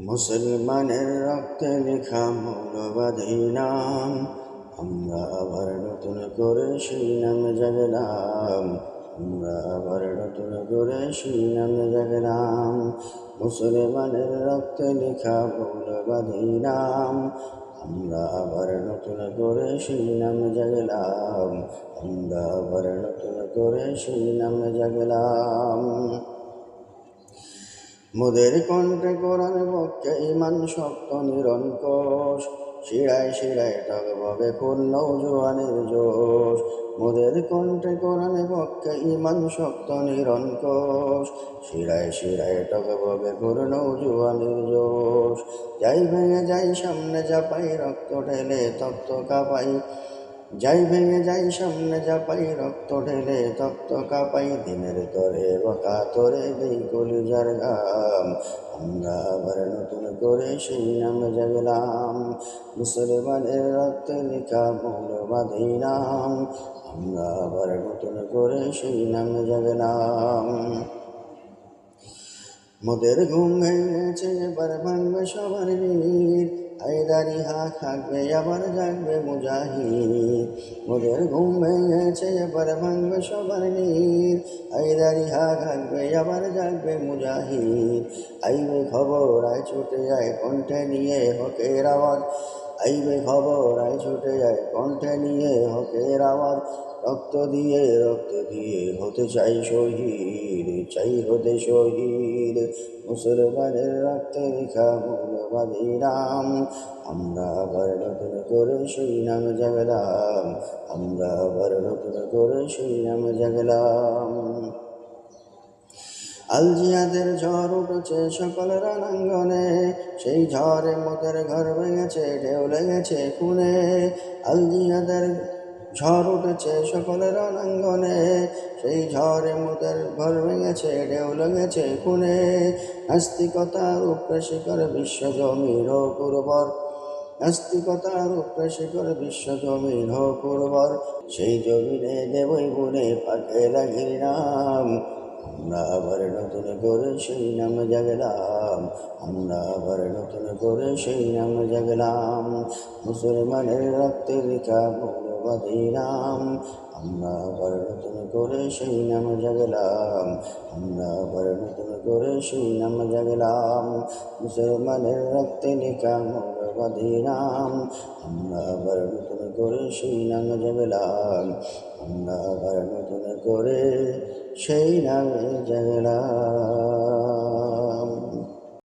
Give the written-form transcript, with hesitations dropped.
মুসলমানের রক্তে লেখা মৌলবাদী নাম, আমরা আবার নতুন করে সেই নামে জাগলাম। আমরা আবার নতুন করে সেই নামে জাগলাম। মুসলমানের রক্তে লেখা মৌলবাদী নাম, আমরা আবার নতুন করে সেই নামে জাগলাম। আমরা আবার নতুন করে সেই নামে জাগলাম। মোদের কণ্ঠে কোরআন পক্ষে ইমান শক্ত নিরঙ্কুশ, শিরায় শিরায় টগবগে কোন নৌজওয়ানের জোশ। মোদের কণ্ঠে কোরআন পক্ষে ইমান শক্ত নিরঙ্কুশ, শিরায় শিরায় টগবগে কোন নৌজওয়ানের জোশ। যাই ভেঙে যাই সামনে চাপাই, রক্ত ঢেলে তপ্ত কাঁপাই। যাই ভেঙে যাই সামনে চাপাই, রক্ত ঢেলে তপ্ত কাঁপাই। দিনের তরে বাঁকা তরে দেই কলিজার ঘাম। আমরা আবার নতুন করে সেই নামে জাগলাম। মুসলমানের রক্তে লেখা মৌলবাদী নাম, আমরা আবার নতুন করে সেই নামে জাগলাম। মোদের ঘুম ভেঙেছে, এবার ভাঙবে সবার নীর। হায়দারি হাক হাঁকবে, আবার জাগবে মুজাহিদ। মোদের ঘুম ভেঙেছে, এবার ভাঙবে সবার নীর। হায়দারি হাক হাঁকবে, আবার জাগবে মুজাহিদ। আইবে খবর আয় ছুটে যায় কণ্ঠে নিয়ে হকের আওয়াজ। আইবে খবর আয় ছুটে যায় কণ্ঠে নিয়ে হকের আওয়াজ। রক্ত দিয়ে হতে চাই শহীদ, চাই হতে শহীদ। মুসলমানের রক্তে লেখা মৌলবাদী নাম, আমরা আবার নতুন করে সেই নামে জাগলাম। আমরা আবার নতুন করে সেই নামে জাগলাম। আল জিহাদের ঝড় উঠেছে সকল রণাঙ্গনে, সেই ঝড়ে মোদের ঘর ভেঙেছে, ঢেউ লেগেছে খুনে। আল জিহাদের ঝড় উঠেছে সকল রণাঙ্গনে, সেই ঝড়ে মোদের ঘর ভেঙেছে, ঢেউ লেগেছে খুনে। নাস্তিকতার উপরে শিখর বিশ্ব জমির হোক উর্বর। নাস্তিকতার উপরে শিখর বিশ্ব জমিন হোক উর্বর। সেই জমিনে দেবই বনে পাকে লাগির নাম, আমরা আবার নতুন করে সেই নামে জাগলাম। আমরা আবার নতুন করে সেই নামে জাগলাম। মুসলমানের রক্তে লেখা মৌলবাদী নাম, আমরা আবার নতুন করে সেই নামে জাগলাম। আমরা আবার নতুন করে সেই নামে জাগলাম। মুসলমানের রক্তে লেখা মৌলবাদী নাম, আমরা আবার নতুন করে সেই নামে জাগলাম। আমরা আবার নতুন করে সেই নামে জাগলাম।